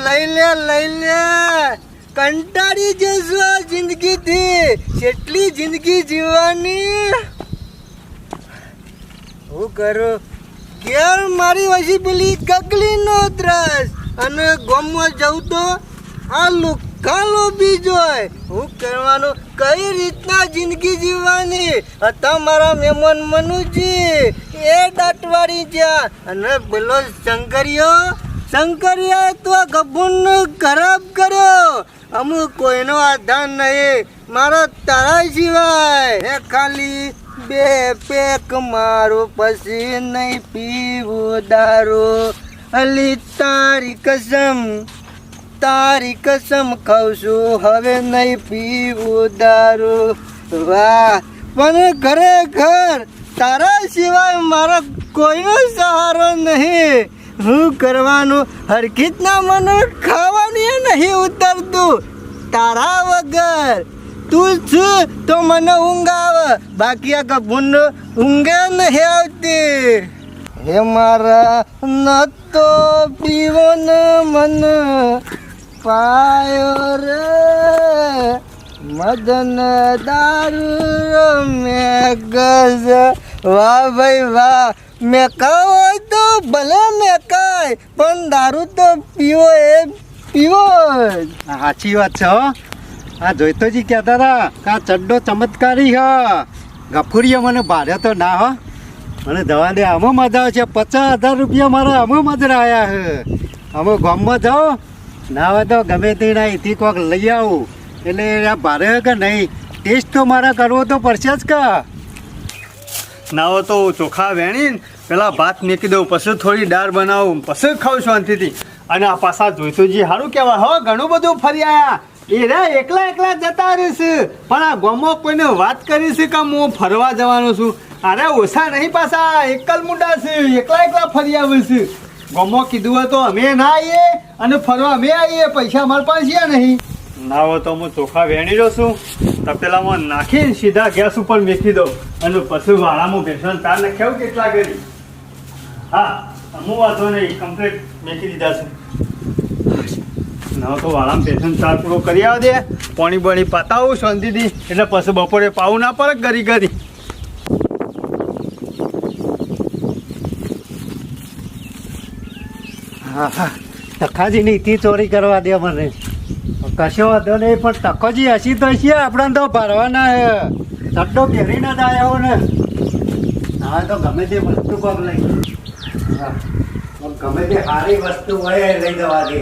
લઈ લે કંટાળી જશો આ જિંદગીથી. કેટલી જિંદગી જીવવાની. હું કરું ઘેર મારી વસી પેલી ગગલી નો ત્રાસ અને ગામમાં જવું તો આ લુખાલો બીજો હોય. હું કરવાનું કઈ રીતના જિંદગી જીવવાની. હતા મારા મહેમાન મનુજી એ દાટવાડી જ્યાં અને પેલો શંકરિયા તો ગભૂરનો ખરાબ કર્યો. અમુક કોઈનો આધાર નહીં મારા તારા સિવાય. એ ખાલી 2 પેક મારો પછી નહીં પીવું દારૂ. અલી તારી કસમ ખાઉં છું હવે નહીં પીવું દારૂ. વાહ પણ ખરેખર તારા સિવાય મારા કોઈનો સહારો નહીં. હું કરવાનું હરકીતના મને ખાવાની નહીં ઉતરતું. તારા વગર તું છું તો મને ઊંઘ આવે, બાકી આ કપૂન ઊંઘે નહીં આવતી. હે મારા ન તો પીવો ને મને પાયો રે મદન દારૂ મેં ગજ. વાહ ભાઈ વાહ. મેકાવ હોય તો ભલે મેકાય પણ દારૂ તો પીવો એ પીવો. સાચી વાત છે હો. આ જોઈતોજી કહેતા હતા કે આ ચડ્ડો ચમત્કારી હ. ગફુરીએ મને ભાડે તો ના હો. મને દવા દે આમાં મજા આવે છે. 50,000 રૂપિયા મારા આમાં મજરા આવ્યા છે. અમે ગામમાં જાઓ ના હોય તો ગમે તેના એથી કોઈક લઈ આવું એટલે આ ભાડે કે નહીં ટેસ્ટ તો મારા કરવો તો પડશે જ કા. ના હોય તો ચોખા વેણીને પેલા ભાત મેકી દઉં, પછી થોડી દાળ બનાવું, પછી ખાઉં શાંતિથી. અને આ પાછા જોઈતુંજી સારું કહેવાય હો. ઘણું બધું ફરી આયા. એ રે એકલા જતા રહીશ પણ આ ગામમાં કોઈને વાત કરીશ કે હું ફરવા જવાનો છું. અરે ઓછા નહીં પાછા એકલ મુંડા છે. એકલા ફરી આવું છું. ગામમાં કીધું હોય તો અમે ના આવીએ અને ફરવા અમે આવીએ. પૈસા અમારે પાસે નહીં. ના હોય તો હું ચોખા વેણી રહ્યો છું તપેલામાં નાખીને સીધા ગેસ ઉપર મેકી દઉં અને પછી વાળામાં ભેસણ તાર નાખ્યા કેટલા કરી. હા હું વાંધો નહીં કમ્પ્લીટ મેકી દીધા છે. ના તો વાળામાં ભેસણ તાર પૂરો કરી આવે દે. પાણી બણી પાતાવું શાંતિથી એટલે પછી બપોરે પાવું ના પડે ઘરી. હા હા ટકાજી નીતિ ચોરી કરવા દે મને. કશો વાંધો નહીં પણ ટકોજી હસી તો છે આપણે તો ભરવાના હે. ચડ્ડો પહેરીને જ આવ્યો ને. હા તો ગમે તે વસ્તુ પગ લઈ. હા ગમે તે સારી વસ્તુ હોય લઈ જવા દે.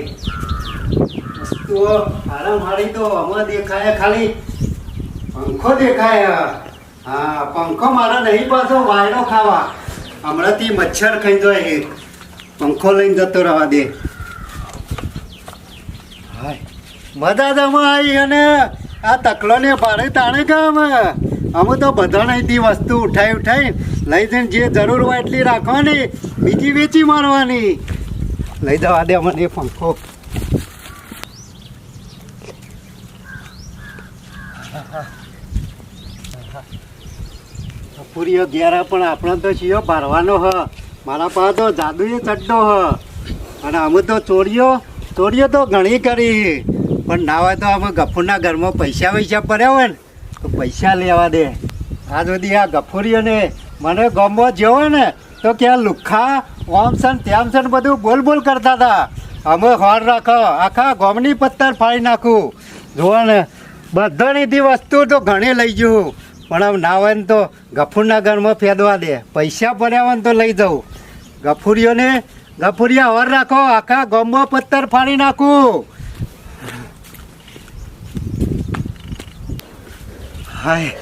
વસ્તુઓ સારા મારી તો આમાં દેખાય ખાલી પંખો દેખાય. હા પંખો મારા નહીં પાછો વાયડો ખાવા. હમણાંથી મચ્છર ખાઈ જાય. પંખો લઈને જતો રહેવા દે. હાય મજા જમા આવી અને આ તકલોને ભાડે તાણે કામ. અમે તો બધા અહીંથી વસ્તુ ઉઠાઈ લઈ જઈને જે જરૂર હોય એટલી રાખવાની, બીજી વેચી મારવાની. લઈ જવા દે મને પંખો. પૂરીઓ ઘેર પણ આપણે તો છીએ ભરવાનો હ. મારા પાસે તો જાદુએ ચડ્ડો હ. અને અમે તો ચોરીઓ તો ઘણી કરી પણ ના હોય તો અમે ગફુરના ઘરમાં પૈસા પડ્યા હોય ને તો પૈસા લેવા દે. આ સુધી આ ગફુરીઓને મને ગામમાં જેવો ને તો કે આ લુખ્ખા ઓમ સન તેમ સન બધું બોલ કરતા હતા. અમે હોર રાખો આખા ગામની પત્તર ફાડી નાખું. જુઓ ને બધાની વસ્તુ તો ઘણી લઈ જવું પણ આમ ના હોય ને તો ગફુરના ઘરમાં ફેદવા દે. પૈસા પડ્યા હોય ને તો લઈ જવું. ગફુરિયા હોર રાખો આખા ગામમાં પત્તર ફાડી નાખું. હાય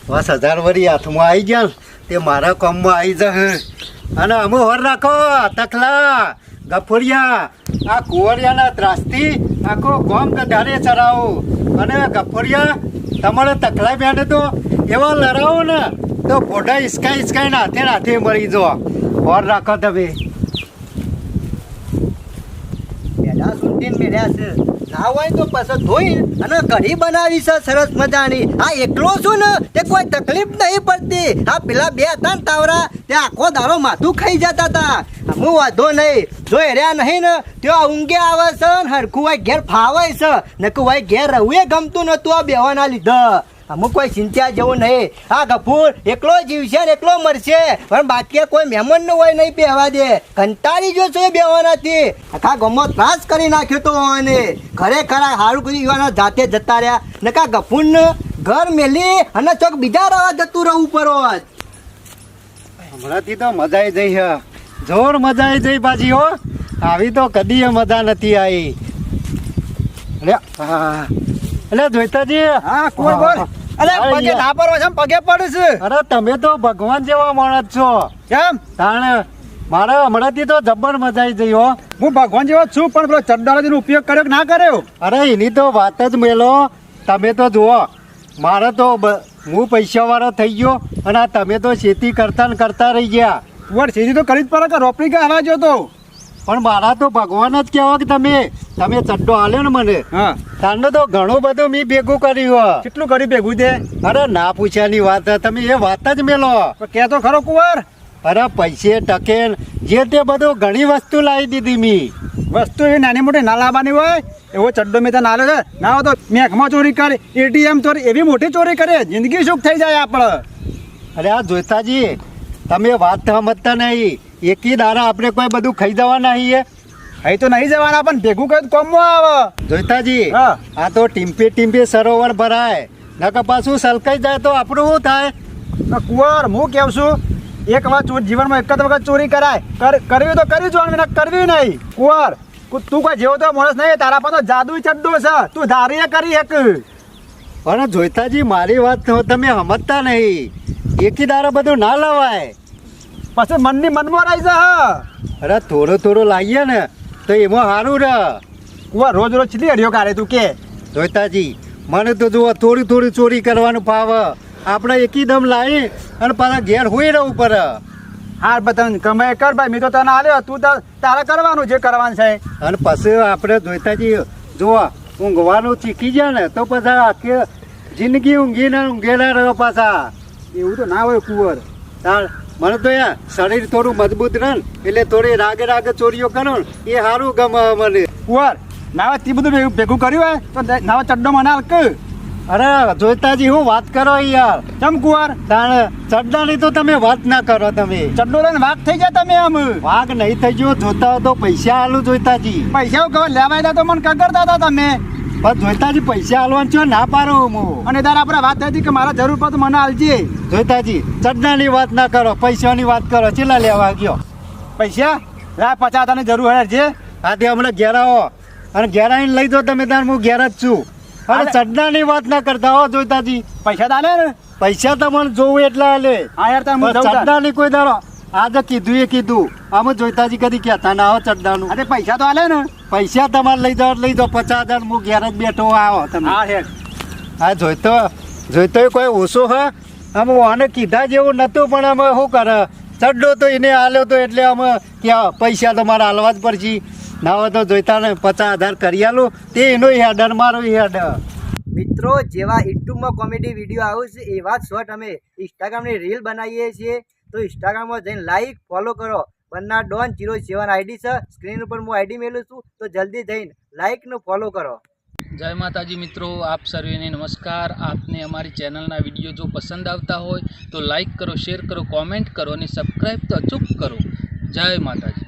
50,000 વરી હાથમાં આવી ગયા તે મારા કામમાં આવી જશે. અને અમે હોર રાખો તકલા ગફુરિયા આ કુંવરિયાના ત્રાસથી આખો ગામ ગધારે ચરાવો. અને ગફુરિયા તમારે તકલા બેને તો એવા લડાવો ને તો ફોટા હિસકાઈને હાથે મળી જો. હોર રાખો તમે. પેલા સુધીને મેળ્યા છે ના હોય તો પછી ધોઈ અને કઢી બનાવી છે સરસ મજાની. આ એકલો છું ને તે કોઈ તકલીફ નહીં પડતી. આ પેલા બે હતા ને તાવરા તે આખો દાડો માથું ખાઈ જતા હતા. હું વાંધો નહીં, જો એર્યા નહીં ને ત્યાં ઊંઘે આવે છે ને હરખું હોય ઘેર ફાવાય છે ને કે હોય ઘેર રહું ગમતું નતું આ બેવાના લીધે. અમુક કોઈ ચિંતા જેવું નહીં. આ ગફૂર એકલો જીવશે ને એકલો મરશે, પણ બાકી કોઈ મહેમાન નું હોય નહીં બેહવા દે. કંટાળી ગયો છો એ બેવાનાથી. આખા ગામમાં ત્રાસ કરી નાખ્યો તો અને ખરેખર સારું કરી યુવાના જાતે જતા રહ્યા ને કા ગફૂર ને ઘર મેલી અને ચોક બીજા રવા જતું રહેવું પડે. હમણાંથી તો મજા આવી જઈ હે, જોર મજા આવી જઈ પાછી હો. આવી તો કદી મજા નથી આવી. એટલે જોઈતાજી, હા કોઈ બોલ. અરે પગે ના પડો છે, પગે પડે છે. અરે તમે તો ભગવાન જેવા માણસ છો. કેમ? તાણે મારે હમણાંથી તો જબ્બર મજા આવી જઈ હો. હું ભગવાન જેવો છું, પણ પેલો ચડ્ડાનો ઉપયોગ કર્યો કે ના કર્યો? અરે એની તો વાત જ મેલો. તમે તો જુઓ, મારે તો હું પૈસાવાળો થઈ ગયો અને આ તમે તો ખેતી કરતા ને કરતા રહી ગયા. વર સીધી તો કરી જ પડે કે રોપડી કે હવા જો તો. પણ મારા તો ભગવાન જ કહેવા કે તમે ચડ્ડો આલ્યો ને મને. હા, તાંડો તો ઘણું બધું મેં ભેગું કર્યું. કેટલું કરી ભેગું તે? અરે ના પૂછ્યાની વાત, તમે એ વાત જ મેલો. કે તો ખરો કુંવર. અરે પૈસે ટકે જે તે બધું ઘણી વસ્તુ લાવી દીધી મી. વસ્તુ એવી નાની મોટી ના લાવવાની હોય એવો ચડ્ડો મેં તને આલ્યો છે. ના હોય તો મેઘમાં ચોરી કરી, એટીએમ ચોરી, એવી મોટી ચોરી કરે જિંદગી સુખ થઈ જાય આપણે. અરે આ જોઈતાજી, તમે વાત સમજતા નહીં. એકી દાડા આપણે કોઈ બધું ખાઈ જવાના છીએ. અહીં તો નહીં જવાના, પણ ભેગું કર્યું કોમમાં આવે. જોઈતાજી, હા. આ તો ટીમ્પે સરોવર ભરાય નકર પાછું સલકાઈ જાય તો આપણું શું થાય? કુંવર હું કેવું છું, એક વાર જીવનમાં એક જ વખત ચોરી કરાય. કરવી તો કરી જોવાની, કરવી નહીં. કુંવર તું કોઈ જેવો તો માણસ નહીં, તારા પર તો જાદુ ચડ્ડો છે. તું ધારીએ કરી એક. પણ જોઈતાજી, મારી વાત તો તમે સમજતા નહીં. એકી દાડા બધું ના લવાય. પછી મનની મનમાં રહી જા. અરે થોડું લાવીએ ને તો એમાં સારું રહે. કુંવર રોજ ચીલી અડિયો કાઢે તું કે? જોઈતાજી, મને તો જુઓ થોડી ચોરી કરવાનું ફાવે. આપણે એકદમ લાવી અને પાછા ઘેર હોઈ રહેવું પડે. હાર બતાવ કમાય કર ભાઈ, મેં તો તને આલ્યો, તું તારે કરવાનું જે કરવાનું છે. અને પછી આપણે જોઈતાજી જુઓ, ઊંઘવાનું શીખી જાય ને તો પછી આખી જિંદગી ઊંઘેલા રહ્યો પાછા. એવું તો ના હોય કુંવર. તાર મને તો યાર શરીર થોડું મજબૂત રહે ને એટલે થોડી રાગે ચોરીઓ કરો ને એ સારું ગમે મને. કુંવર નાવા તે બધું ભેગું કર્યું હોય તો નાવા ચડ્ડો મને હાલ કે. અરે જોઈતાજી, હું વાત કરો યાર. ચમ કુંવર? તાણે ચડ્ડાની તો તમે વાત ના કરો. તમે ચડ્ડો લઈને વાઘ થઈ જાય તમે. આમ વાઘ નહીં થઈ ગયો. જોતા હો તો પૈસા આલું. જોઈતાજી, પૈસા ખબર લેવાય હતા તો મને કગરતા હતા તમે. પણ જોઈતાજી પૈસા આલવાનું છો ના પાડો હું. અને તારે આપણે વાત થઈ હતી કે મારા જરૂર પર તો મને આલજે. જોઈતાજી, ચડ્ડાની વાત ના કરો, પૈસાની વાત કરો. ચેલા લેવા ગયો પૈસા? લા 50 તને જરૂર હોય છે. આથી હમણાં ઘેર આવો અને ઘેર આવીને લઈ જાઓ તમે. તાર હું ઘેર જ છું. અને ચડ્ડાની વાત ના કરતા હો જોઈતાજી. પૈસા તાલે ને? પૈસા તમારે જોવું એટલા હાલે. હા યાર તમે ચડ્ડાની કોઈ દાડો આજે કીધું એ કીધું. આમ જોઈતાજી કદી કહેતા ના હો ચડ્ડાનું. અરે પૈસા તો આલે ને? પૈસા તમારે લઈ જાઓ 50,000. હું ઘેર જ બેઠો આવો તમે. હા હેડ. હા જોઈતો કોઈ ઓછો હા. આમ આને કીધા જેવું નતું, પણ અમે શું કરે, ચડ્ડો તો એને આલ્યો તો એટલે અમે ક્યાં પૈસા તમારે હાલવા જ પડશે. ના હોય તો જોઈતા ને 50,000 કરી આલું. તે એનો હેડર મારો હેડ. મિત્રો, જેવા યુટ્યુબમાં કોમેડી વિડીયો આવે છે એવા જ શોર્ટ અમે ઇન્સ્ટાગ્રામની રીલ બનાવીએ છીએ. તો ઇન્સ્ટાગ્રામમાં જઈને લાઈક ફોલો કરો. બન્ના ડોન 07 આઈડી છે. સ્ક્રીન ઉપર હું આઈડી મેલું છું, તો જલ્દી જઈને લાઈક ને ફોલો કરો. જય માતાજી મિત્રો, આપ સર્વેને નમસ્કાર. આપને અમારી ચેનલના વિડીયો જો પસંદ આવતા હોય તો લાઈક કરો, શેર કરો, કોમેન્ટ કરો અને સબસ્ક્રાઈબ તો અચૂક કરો. જય માતાજી.